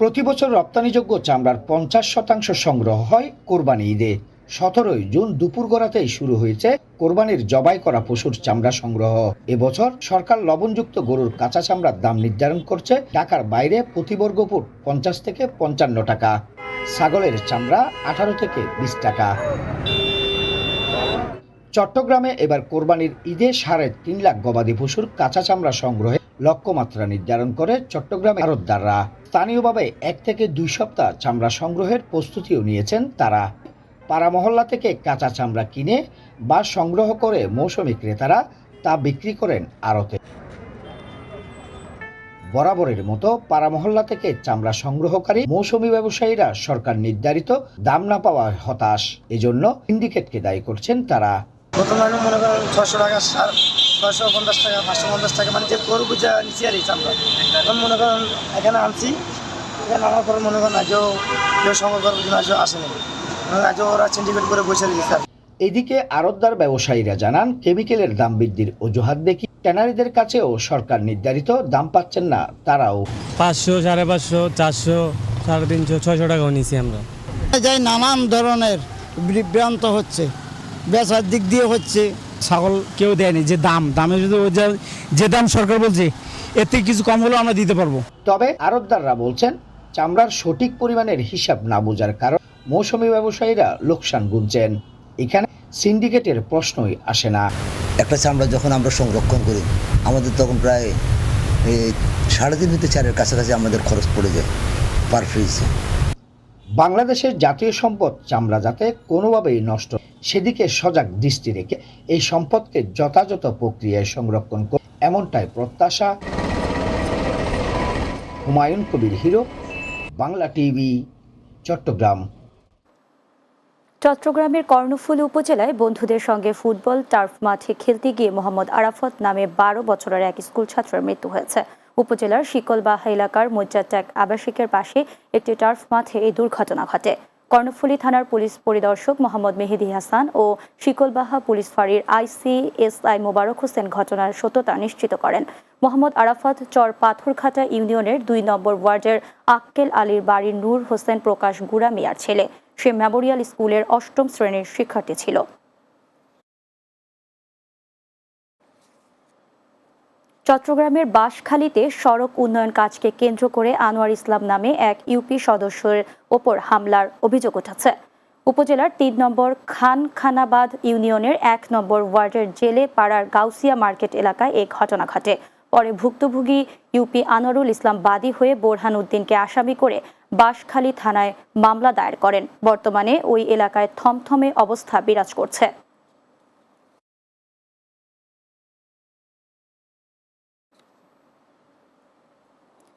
প্রতি বছর রপ্তানিযোগ্য চামড়ার 50% সংগ্রহ হয় কোরবানি ঈদে। 17 জুন দুপুর গড়াতেই শুরু হয়েছে কোরবানির জবাই করা পশুর চামড়া সংগ্রহ। এবছর সরকার লবণযুক্ত গরুর কাঁচা চামড়ার দাম নির্ধারণ করছে ঢাকার বাইরে প্রতি বর্গফুট 50 থেকে 55 টাকা, ছাগলের চামড়া 18 থেকে 20 টাকা। চট্টগ্রামে এবার কোরবানির ঈদে 3.5 লাখ গবাদি পশুর কাঁচা চামড়া সংগ্রহে লক্ষ্যমাত্রা নির্ধারণ করে চট্টগ্রামের আড়তদাররা। স্থানীয়ভাবে 1 থেকে 2 সপ্তাহ চামড়া সংগ্রহের প্রস্তুতিও নিয়েছেন তারা। পাড়া মহল্লা থেকে কাঁচা চামড়া কিনে বা সংগ্রহ করে মৌসুমী ক্রেতারা তা বিক্রি করেন আড়তে। বরাবরের মতো পাড়া মহল্লা থেকে চামড়া সংগ্রহকারী মৌসুমী ব্যবসায়ীরা সরকার নির্ধারিত দাম না পাওয়ায় হতাশ। এজন্য সিন্ডিকেটকে দায়ী করছেন তারা। প্রথমে মনে করেন 600 টাকা, 650 টাকা, 550 টাকা, মানে যে গরু বুঝা নিচ্ছি আর এই চামড়া। এখন মনে করেন এখানে আনছি, এখানে আনার পরে মনে করেন আজও কেউ সংগ্রহ করবো জন্য আজও আসেনি, আজও ওরা সিন্ডিকেট করে বসে দিয়েছে। এদিকে আড়তদার ব্যবসায়ীরা জানান, কেমিক্যালের দাম বৃদ্ধির অজুহাত দেখি ট্যানারিদের কাছেও সরকার নির্ধারিত দাম পাচ্ছেন না তারাও। 500, 550, 400, 350, 600 টাকাও নিছি আমরা। যাই নানান ধরনের বিভ্রান্ত হচ্ছে, বেচার দিক দিয়ে হচ্ছে। ছাগল কেউ দেয়নি, যে দামে যদি যে দাম সরকার বলছে এর থেকে কিছু কম হলেও আমরা দিতে পারবো। তবে আড়তদাররা বলছেন, চামড়ার সঠিক পরিমাণের হিসাব না বোঝার কারণে মৌসুমী ব্যবসায়ীরা লোকসান গুনছেন। এখানে সিন্ডিকেটের প্রশ্নই আসে না। একটা চামড়া যখন আমরা সংরক্ষণ করি, আমাদের তখন প্রায় 3.5 থেকে 4-এর কাছাকাছি আমাদের খরচ পড়ে যায় পার ফ্রিজে। বাংলাদেশের জাতীয় সম্পদ চামড়া যাতে কোনোভাবেই নষ্ট, সেদিকে সজাগ দৃষ্টি রেখে এই সম্পদকে যথাযথ প্রক্রিয়ায় সংরক্ষণ করে, এমনটাই প্রত্যাশা। Humayun Kabir hero, Bangla TV, Chittagong. চট্টগ্রামের কর্ণফুলী উপজেলায় বন্ধুদের সঙ্গে ফুটবল টার্ফ মাঠে খেলতে গিয়ে মোহাম্মদ আরাফত নামে 12 বছরের এক স্কুল ছাত্রের মৃত্যু হয়েছে। উপজেলার শিকলবাহা এলাকার মোজ্জাট্যাক আবাসিকের পাশে একটি টার্ফ মাঠে এই দুর্ঘটনা ঘটে। কর্ণফুলী থানার পুলিশ পরিদর্শক মোহাম্মদ মেহেদী হাসান ও শিকলবাহা পুলিশ ফাঁড়ির ICSI মোবারক হোসেন ঘটনার সত্যতা নিশ্চিত করেন। মোহাম্মদ আরাফত চর পাথরঘাটা ইউনিয়নের 2 নম্বর ওয়ার্ডের আক্কেল আলীর বাড়ির নূর হোসেন প্রকাশ গুড়া মিয়ার ছেলে। সে মেমোরিয়াল স্কুলের 8ম শ্রেণীর শিক্ষার্থী ছিল। চট্টগ্রামের বাঁশখালীতে সড়ক উন্নয়ন কাজকে কেন্দ্র করে আনোয়ার ইসলাম নামে এক ইউপি সদস্যের ওপর হামলার অভিযোগ উঠেছে। উপজেলার 3 নম্বর খানখানাবাদ ইউনিয়নের 1 নম্বর ওয়ার্ডের জেলে পাড়ার গাউসিয়া মার্কেট এলাকায় এই ঘটনা ঘটে। পরে ভুক্তভোগী ইউপি আনোয়ারুল ইসলাম বাদী হয়ে বোরহান উদ্দিনকে আসামি করে বাঁশখালী থানায় মামলা দায়ের করেন। বর্তমানে ওই এলাকায় থমথমে অবস্থা বিরাজ করছে।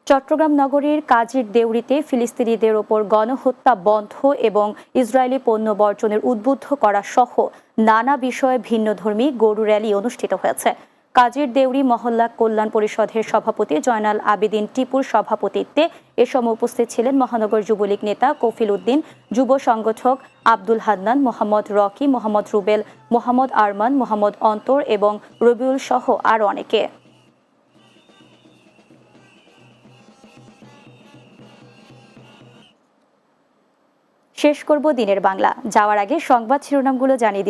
চট্টগ্রাম নগরীর কাজীর দেউরিতে ফিলিস্তিনিদের ওপর গণহত্যা বন্ধ এবং ইসরায়েলি পণ্য বর্জনের উদ্বুদ্ধ করা সহ নানা বিষয়ে ভিন্নধর্মী গরু র্যালি অনুষ্ঠিত হয়েছে। কাজীর দেউরি মহল্লা কল্যাণ পরিষদের সভাপতি জয়নাল আবেদিন টিপুর সভাপতিত্বে এ সময় উপস্থিত ছিলেন মহানগর যুবলীগ নেতা কফিল উদ্দিন, যুব সংগঠক আব্দুল হান্নান, মোহাম্মদ রকি, মোহাম্মদ রুবেল, মোহাম্মদ আরমান, মোহাম্মদ অন্তর এবং রবিউল সহ আরও অনেকে। শেষ করব দিনের বাংলা। যাওয়ার আগে সংবাদ শিরোনামগুলো জানিয়ে